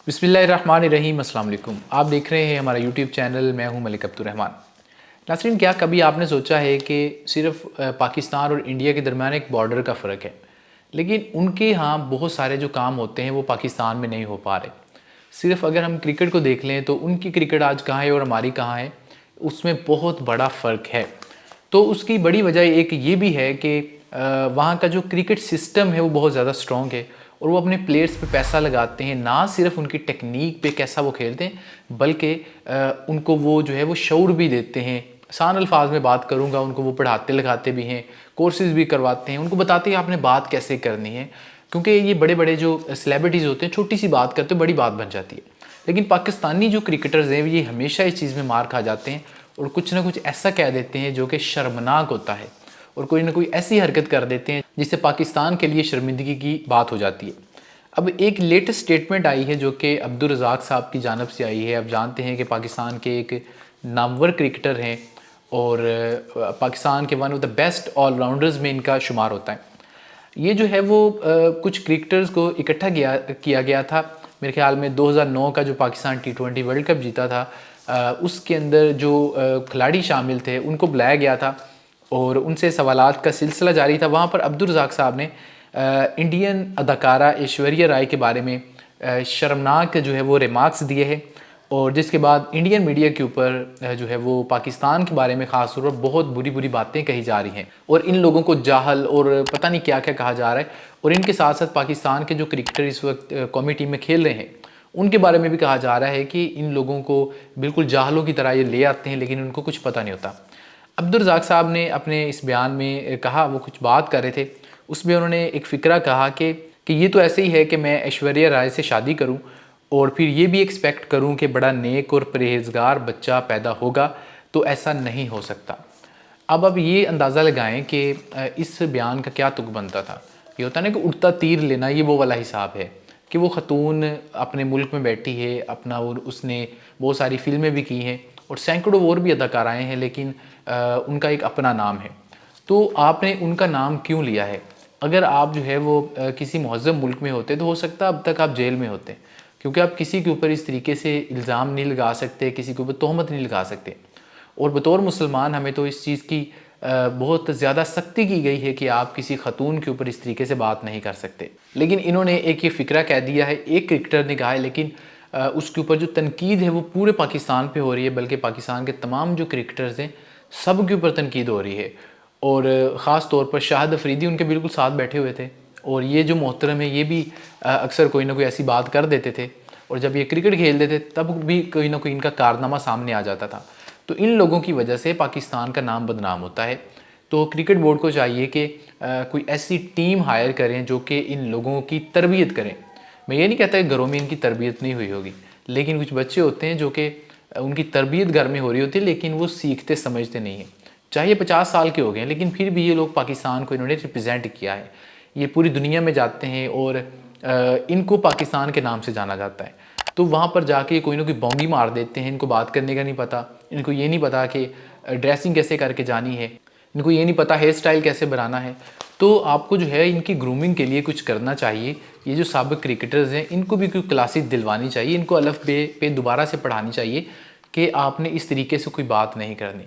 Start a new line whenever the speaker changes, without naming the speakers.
बिस्मिल्लाहिर्रहमानिर्रहीम। अस्सलाम वालेकुम। आप देख रहे हैं हमारा यूट्यूब चैनल। मैं हूं मलिक अब्दुर्रहमान। नाज़रीन, क्या कभी आपने सोचा है कि सिर्फ़ पाकिस्तान और इंडिया के दरमियान एक बॉर्डर का फ़र्क है, लेकिन उनके यहाँ बहुत सारे जो काम होते हैं वो पाकिस्तान में नहीं हो पा रहे। सिर्फ़ अगर हम क्रिकेट को देख लें तो उनकी क्रिकेट आज कहाँ है और हमारी कहाँ है, उसमें बहुत बड़ा फ़र्क है। तो उसकी बड़ी वजह एक ये भी है कि वहाँ का जो क्रिकेट सिस्टम है वो बहुत ज़्यादा स्ट्रॉन्ग है और वो अपने प्लेयर्स पे पैसा लगाते हैं, ना सिर्फ उनकी टेक्निक पे कैसा वो खेलते हैं, बल्कि उनको वो जो है वो शऊर भी देते हैं। आसान अल्फाज में बात करूँगा, उनको वो पढ़ाते लिखाते भी हैं, कोर्सेज़ भी करवाते हैं, उनको बताते हैं आपने बात कैसे करनी है। क्योंकि ये बड़े बड़े जो सेलिब्रिटीज़ होते हैं, छोटी सी बात करते बड़ी बात बन जाती है। लेकिन पाकिस्तानी जो क्रिकेटर्स हैं ये हमेशा इस चीज़ में मार खा जाते हैं और कुछ ना कुछ ऐसा कह देते हैं जो कि शर्मनाक होता है, और कोई ना कोई ऐसी हरकत कर देते हैं जिससे पाकिस्तान के लिए शर्मिंदगी की बात हो जाती है। अब एक लेटेस्ट स्टेटमेंट आई है जो कि अब्दुल रज़ाक साहब की जानब से आई है। अब जानते हैं कि पाकिस्तान के एक नामवर क्रिकेटर हैं और पाकिस्तान के one of the best allrounders में इनका शुमार होता है। ये जो है वो कुछ क्रिकेटर्स को इकट्ठा किया गया था। मेरे ख्याल में 2009 का जो पाकिस्तान T20 वर्ल्ड कप जीता था, उसके अंदर जो खिलाड़ी शामिल थे उनको बुलाया गया था और उनसे सवालात का सिलसिला जारी था। वहाँ पर अब्दुल रज़ाक साहब ने इंडियन अदाकारा ऐश्वर्या राय के बारे में शर्मनाक जो है वो रिमार्क्स दिए हैं, और जिसके बाद इंडियन मीडिया के ऊपर जो है वो पाकिस्तान के बारे में ख़ास तौर पर बहुत बुरी बुरी बातें कही जा रही हैं और इन लोगों को जाहल और पता नहीं क्या क्या कहा जा रहा है। और इनके साथ साथ पाकिस्तान के जो क्रिकेटर इस वक्त कौमी टीम में खेल रहे हैं उनके बारे में भी कहा जा रहा है कि इन लोगों को बिल्कुल जाहलों की तरह ये ले आते हैं, लेकिन उनको कुछ पता नहीं होता। अब्दुल रज़ाक साहब ने अपने इस बयान में कहा, वो कुछ बात कर रहे थे, उसमें उन्होंने एक फ़िक्रा कहा कि ये तो ऐसे ही है कि मैं ऐश्वर्या राय से शादी करूं और फिर ये भी एक्सपेक्ट करूं कि बड़ा नेक और परहेज़गार बच्चा पैदा होगा, तो ऐसा नहीं हो सकता। अब ये अंदाज़ा लगाएं कि इस बयान का क्या तुक बनता था। ये होता है ना कि उड़ता तीर लेना, ये वो वाला हिसाब है कि वो ख़तून अपने मुल्क में बैठी है अपना, और उसने बहुत सारी फ़िल्में भी की हैं और सैकड़ों और भी अदाकाराएँ हैं, लेकिन उनका एक अपना नाम है। तो आपने उनका नाम क्यों लिया है? अगर आप जो है वो किसी मुहज़्ज़म मुल्क में होते तो हो सकता है अब तक आप जेल में होते, क्योंकि आप किसी के ऊपर इस तरीके से इल्ज़ाम नहीं लगा सकते, किसी के ऊपर तोहमत नहीं लगा सकते। और बतौर मुसलमान हमें तो इस चीज़ की बहुत ज़्यादा सख्ती की गई है कि आप किसी ख़तून के ऊपर इस तरीके से बात नहीं कर सकते। लेकिन इन्होंने एक ये फ़िक्रा कह दिया है, एक क्रिकेटर ने कहा है, लेकिन उसके ऊपर जो तनकीद है वो पूरे पाकिस्तान पे हो रही है, बल्कि पाकिस्तान के तमाम जो क्रिकेटर्स हैं सब के ऊपर तनकीद हो रही है। और ख़ास तौर पर शाहिद अफरीदी उनके बिल्कुल साथ बैठे हुए थे, और ये जो मोहतरम है ये भी अक्सर कोई ना कोई ऐसी बात कर देते थे, और जब ये क्रिकेट खेलते थे तब भी कोई ना कोई इनका कारनामा सामने आ जाता था। तो इन लोगों की वजह से पाकिस्तान का नाम बदनाम होता है। तो क्रिकेट बोर्ड को चाहिए कि कोई ऐसी टीम हायर करें जो कि इन लोगों की तरबियत करें। मैं ये नहीं कहता कि घरों में इनकी तरबियत नहीं हुई होगी, लेकिन कुछ बच्चे होते हैं जो कि उनकी तरबियत घर में हो रही होती है, लेकिन वो सीखते समझते नहीं हैं। चाहे 50 साल के हो गए, लेकिन फिर भी ये लोग पाकिस्तान को इन्होंने रिप्रेजेंट किया है। ये पूरी दुनिया में जाते हैं और इनको पाकिस्तान के नाम से जाना जाता है। तो वहाँ पर जाके कोई ना कोई बोंगी मार देते हैं। इनको बात करने का नहीं पता, इनको ये नहीं पता कि ड्रेसिंग कैसे करके जानी है, इनको ये नहीं पता हेयर स्टाइल कैसे बनाना है। तो आपको जो है इनकी ग्रूमिंग के लिए कुछ करना चाहिए। ये जो साबिक क्रिकेटर्स हैं इनको भी कोई क्लासेस दिलवानी चाहिए, इनको अलफ़ बे पे दोबारा से पढ़ानी चाहिए कि आपने इस तरीके से कोई बात नहीं करनी।